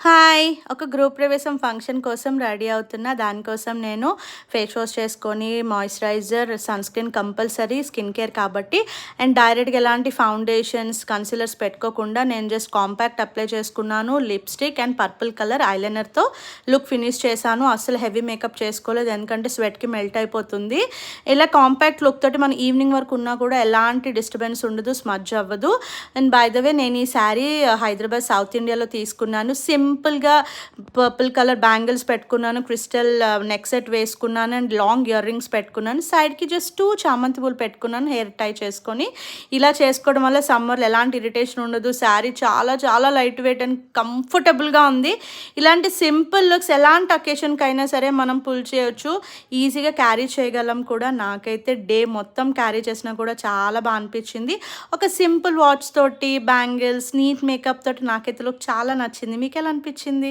Hi! ఒక గృహ ప్రవేశం ఫంక్షన్ కోసం రెడీ అవుతున్నా. దానికోసం నేను ఫేస్ వాష్ చేసుకొని, moisturiser, sunscreen compulsory skin care కాబట్టి అండ్ డైరెక్ట్‌గా ఎలాంటి ఫౌండేషన్స్, కన్సీలర్స్ పెట్టుకోకుండా నేను జస్ట్ కాంపాక్ట్ అప్లై చేసుకున్నాను. లిప్‌స్టిక్ అండ్ పర్పుల్ కలర్ ఐలైనర్‌తో లుక్ ఫినిష్ చేశాను. అస్సలు హెవీ మేకప్ చేసుకోలేదు. ఎందుకంటే స్వెట్‌కి మెల్ట్ అయిపోతుంది. ఇలా కాంపాక్ట్ లుక్ తోటి మనం ఈవినింగ్ వరకు ఉన్నా కూడా ఎలాంటి డిస్టర్బెన్స్ ఉండదు. స్మడ్జ్ అవ్వదు. అండ్ బై ద వే నేను ఈ శారీ హైదరాబాద్ సౌత్ ఇండియాలో తీసుకున్నాను. సింపుల్‌గా పర్పుల్ కలర్ బ్యాంగిల్స్ పెట్టుకున్నాను. క్రిస్టల్ నెక్ సెట్ వేసుకున్నాను. అండ్ లాంగ్ ఇయర్ రింగ్స్ పెట్టుకున్నాను. సైడ్‌కి జస్ట్ 2 చామంతి పూలు పెట్టుకున్నాను హెయిర్ టై చేసుకొని. ఇలా చేసుకోవడం వల్ల సమ్మర్‌లో ఎలాంటి ఇరిటేషన్ ఉండదు. శారీ చాలా చాలా లైట్ వెయిట్ అండ్ కంఫర్టబుల్‌గా ఉంది. ఇలాంటి సింపుల్ లుక్స్ ఎలాంటి అకేషన్‌కైనా సరే మనం పుల్ చేయొచ్చు. ఈజీగా క్యారీ చేయగలం కూడా. నాకైతే డే మొత్తం క్యారీ చేసినా కూడా చాలా బా అనిపించింది. ఒక సింపుల్ వాచ్ తోటి, బ్యాంగిల్స్, నీట్ మేకప్ తోటి నాకైతే లుక్ చాలా నచ్చింది. మీకెలా అనిపించింది?